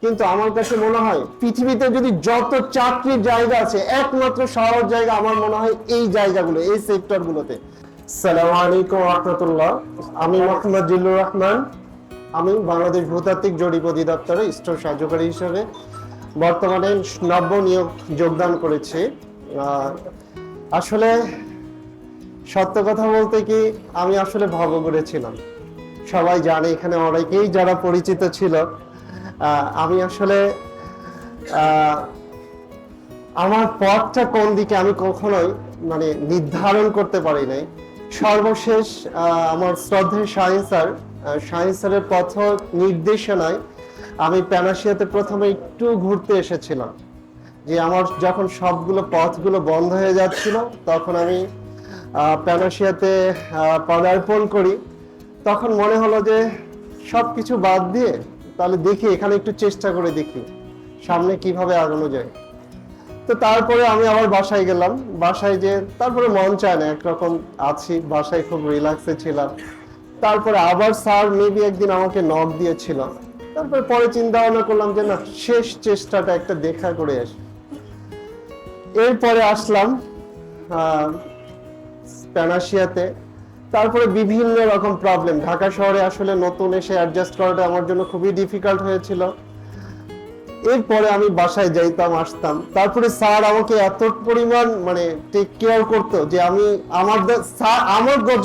কিন্তু আমার কাছে মনে হয় পৃথিবীতে যদি যত চাকরির জায়গা আছে একমাত্র সহজ জায়গা আমার মনে হয় এই জায়গাগুলো, এই সেক্টরগুলোতে। আসসালামু আলাইকুম ওয়া রাহমাতুল্লাহ। আমি মোহাম্মদ জিল্লুর রহমান। আমি বাংলাদেশ ভূতাত্ত্বিক জরিপ অধিদপ্তরে স্টোর সাহায্যকারী হিসেবে বর্তমানে নব্য নিয়োগ যোগদান করেছি। আসলে সত্য কথা বলতে কি, আমি আসলে ভবঘুরে ছিলাম। সবাই জানে, এখানে অনেকেই যারা পরিচিত ছিল। আমি আসলে আমার পথটা কোন দিকে আমি কখনোই নির্ধারণ করতে পারি নাই। সর্বশেষ আমার শ্রদ্ধেয় শাহিন স্যারের পথ নির্দেশনায় আমি প্যানাশিয়াতে প্রথমে একটু ঘুরতে এসেছিলাম। যে আমার যখন সবগুলো পথগুলো বন্ধ হয়ে যাচ্ছিল, তখন আমি প্যানাশিয়াতে পদার্পণ করি। তখন মনে হলো যে সবকিছু বাদ দিয়ে তাহলে দেখি, এখানে একটু চেষ্টা করে দেখি সামনে কিভাবে আগানো যায়। তো তারপরে আমি আবার বাসায় গেলাম। বাসায় যে তারপরে মন চায় না, একরকম আছি বাসায়, খুব রিল্যাক্সে ছিলাম। তারপরে আবার স্যার মেবি একদিন আমাকে নক দিয়েছিল। তারপরে পরে চিন্তা ভাবনা করলাম যে না, শেষ চেষ্টাটা একটা দেখা করে আসি। এরপরে আসলাম প্যানাশিয়াতে। তারপরে বিভিন্ন রকম প্রবলেম, ঢাকা শহরে আসলে নতুন এসে অ্যাডজাস্ট করাটা আমার জন্য খুবই ডিফিকাল্ট হয়েছিল। এরপরে আমি বাসায় যাইতাম আসতাম। তারপরে স্যার আমাকে এত পরিমাণ টেক কেয়ার করতো যে আমি আমার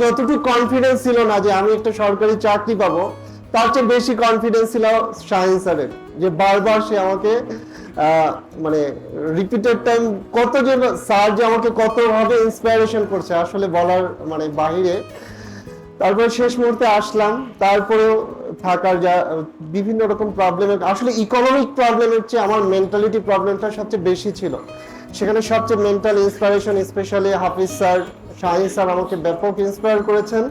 যতটুকু কনফিডেন্স ছিল না যে আমি একটা সরকারি চাকরি পাবো, তার চেয়ে বেশি কনফিডেন্স ছিল শাহিন স্যারের। যে বারবার সে আমাকে রিপিটেড টাইম কত যে স্যার যে আমাকে কতভাবে ইন্সপিরেশন করছে আসলে বলার বাহিরে। তারপরে শেষ মুহূর্তে আসলাম। তারপরেও থাকার যা বিভিন্ন রকম প্রবলেমের, আসলে ইকোনমিক প্রবলেমের চেয়ে আমার মেন্টালিটি প্রবলেমটা সবচেয়ে বেশি ছিল। সেখানে সবচেয়ে মেন্টাল ইন্সপিরেশন স্পেশালি হাফিজ স্যার, শাহিন স্যার আমাকে ব্যাপক ইন্সপায়ার করেছেন।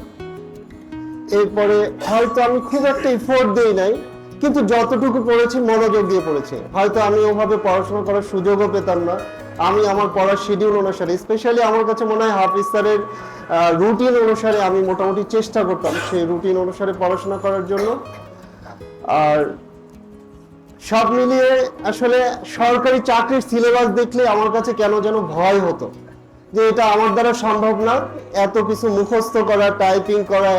এরপরে হয়তো আমি খুব একটা এফোর্ট দিই নাই, কিন্তু যতটুকু পড়েছি মনোযোগ দিয়ে পড়েছি। হয়তো আমি ওভাবে পড়াশোনা করার সুযোগও পেতাম না। আমি আমার পড়ার শিডিউল অনুসারে, স্পেশালি আমার কাছে মনে হয় হাফিজ স্যারের রুটিন অনুসারে আমি মোটামুটি চেষ্টা করতাম সেই রুটিন অনুসারে পড়াশোনা করার জন্য। আর সব মিলিয়ে আসলে সরকারি চাকরির সিলেবাস দেখলে আমার কাছে কেন যেন ভয় হতো যে এটা আমার দ্বারা সম্ভব না। এত কিছু মুখস্থ করা, টাইপিং করা,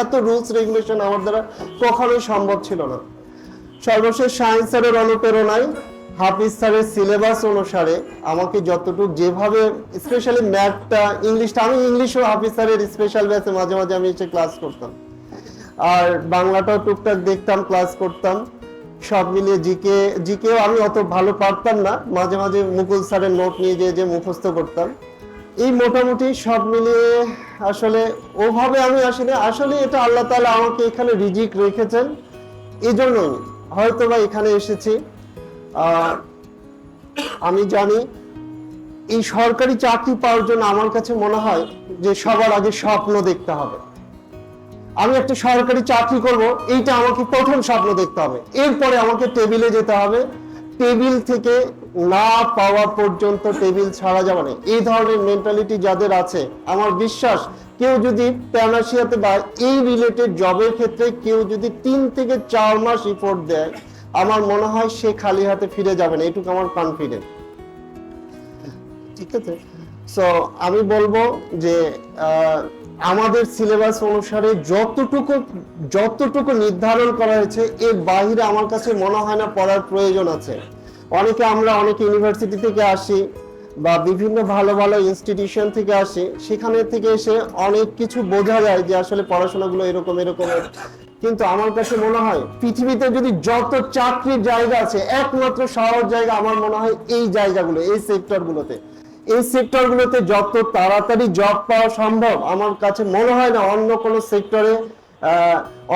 এত রুলস রেগুলেশন আমার দ্বারা কখনোই সম্ভব ছিল না। সর্বশেষ শাহিন স্যারের অনুপ্রেরণায় হাফিজ স্যারের সিলেবাস অনুসারে আমাকে যতটুকু যেভাবে, স্পেশালি ম্যাথটা, ইংলিশটা, আমি ইংলিশও হাফিজ স্যারের স্পেশাল ব্যাচে মাঝে মাঝে আমি এসে ক্লাস করতাম। আর বাংলাটাও টুকটাক দেখতাম, ক্লাস করতাম। সব মিলিয়ে জিকেও আমি অত ভালো পারতাম না, মাঝে মাঝে মুকুল স্যারের নোট নিয়ে যে মুখস্থ করতাম। এই মোটামুটি সব মিলিয়ে আসলে ওভাবে আমি আসলে এটা আল্লাহ তাআলা আমাকে এখানে রিজিক রেখেছেন, এই জন্যই হয়তো বা এখানে এসেছি। আমি জানি এই সরকারি চাকরি পাওয়ার জন্য আমার কাছে মনে হয় যে সবার আগে স্বপ্ন দেখতে হবে। আমি একটা সরকারি চাকরি করব, এইটা আমাকে প্রথম স্বপ্ন দেখতে হবে। এরপরে আমাকে টেবিলে যেতে হবে। টেবিল থেকে না পাওয়া পর্যন্ত টেবিল ছাড়া যাবে না। এই ধরনের মেন্টালিটি যাদের আছে, আমার বিশ্বাস কেউ যদি প্যানাশিয়াতে বা এই রিলেটেড জবের ক্ষেত্রে কেউ যদি 3 থেকে 4 মাস এফোর্ট দেয়, আমার মনে হয় সে খালি হাতে ফিরে যাবে না, এটুকু আমার কনফিডেন্ট। ঠিক আছে, সো আমি বলবো যে আমাদের সিলেবাস অনুসারে যতটুকু নির্ধারণ করা হয়েছে এর বাইরে আমার কাছে মনে হয় না পড়ার প্রয়োজন আছে। অনেকে ইউনিভার্সিটি থেকে আসি বা বিভিন্ন ভালো ভালো ইনস্টিটিউশন থেকে আসি, সেখানে থেকে এসে অনেক কিছু বোঝা যায় যে আসলে পড়াশোনাগুলো এরকম। কিন্তু আমার কাছে মনে হয় পৃথিবীতে যদি যত চাকরির জায়গা আছে একমাত্র সহজ জায়গা আমার মনে হয় এই জায়গাগুলো, এই সেক্টরগুলোতে যত তাড়াতাড়ি জব পাওয়া সম্ভব আমার কাছে মনে হয় না অন্য কোনো সেক্টরে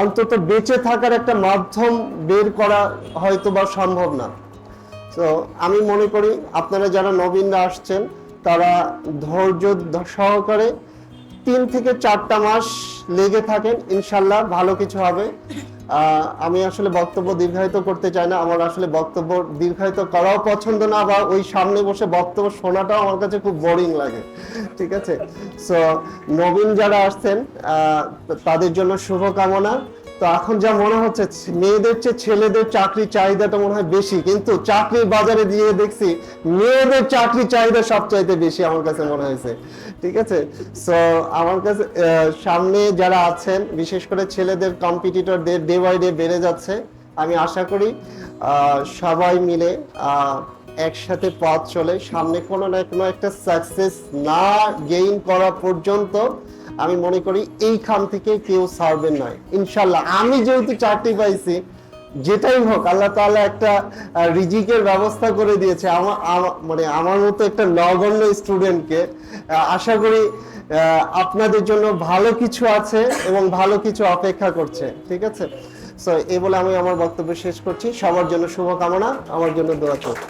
অন্তত বেঁচে থাকার একটা মাধ্যম বের করা হয়তো বা সম্ভব না। তো আমি মনে করি আপনারা যারা নবীনরা আসছেন তারা ধৈর্য সহকারে 3 থেকে 4টা মাস লেগে থাকেন, ইনশাল্লাহ ভালো কিছু হবে। আমি আসলে বক্তব্য দীর্ঘায়িত করতে চাই না, আমার আসলে বক্তব্য দীর্ঘায়িত করাও পছন্দ না, বা ওই সামনে বসে বক্তব্য শোনাটাও আমার কাছে খুব বোরিং লাগে। ঠিক আছে, সো নবীন যারা আসছেন তাদের জন্য শুভকামনা। তো এখন যা মনে হচ্ছে মেয়েদের চেয়ে ছেলেদের চাকরির চাহিদাটা মনে হয় বেশি, কিন্তু চাকরির বাজারে দিয়ে দেখছি মেয়েদের চাকরির চাহিদা সবচাইতে বেশি আমার কাছে মনে হয়েছে। ঠিক আছে, সো আমার কাছে সামনে যারা আছেন বিশেষ করে ছেলেদের কম্পিটিটরদের ডে বাই ডে বেড়ে যাচ্ছে। আমি আশা করি সবাই মিলে একসাথে পথ চলে সামনে কোনো না কোনো একটা সাকসেস না গেইন করা পর্যন্ত আমি মনে করি এইখান থেকে কেউ ছাড়বেন নয় ইনশাল্লাহ। আমি যেহেতু চাকরি পাইছি, যেটাই হোক আল্লাহ তাআলা একটা রিজিকের ব্যবস্থা করে দিয়েছে মানে আমার মতো একটা নগণ্য স্টুডেন্টকে। আশা করি আপনাদের জন্য ভালো কিছু আছে এবং ভালো কিছু অপেক্ষা করছে। ঠিক আছে, সো এই বলে আমি আমার বক্তব্য শেষ করছি। সবার জন্য শুভকামনা, আমার জন্য দোয়া করুন।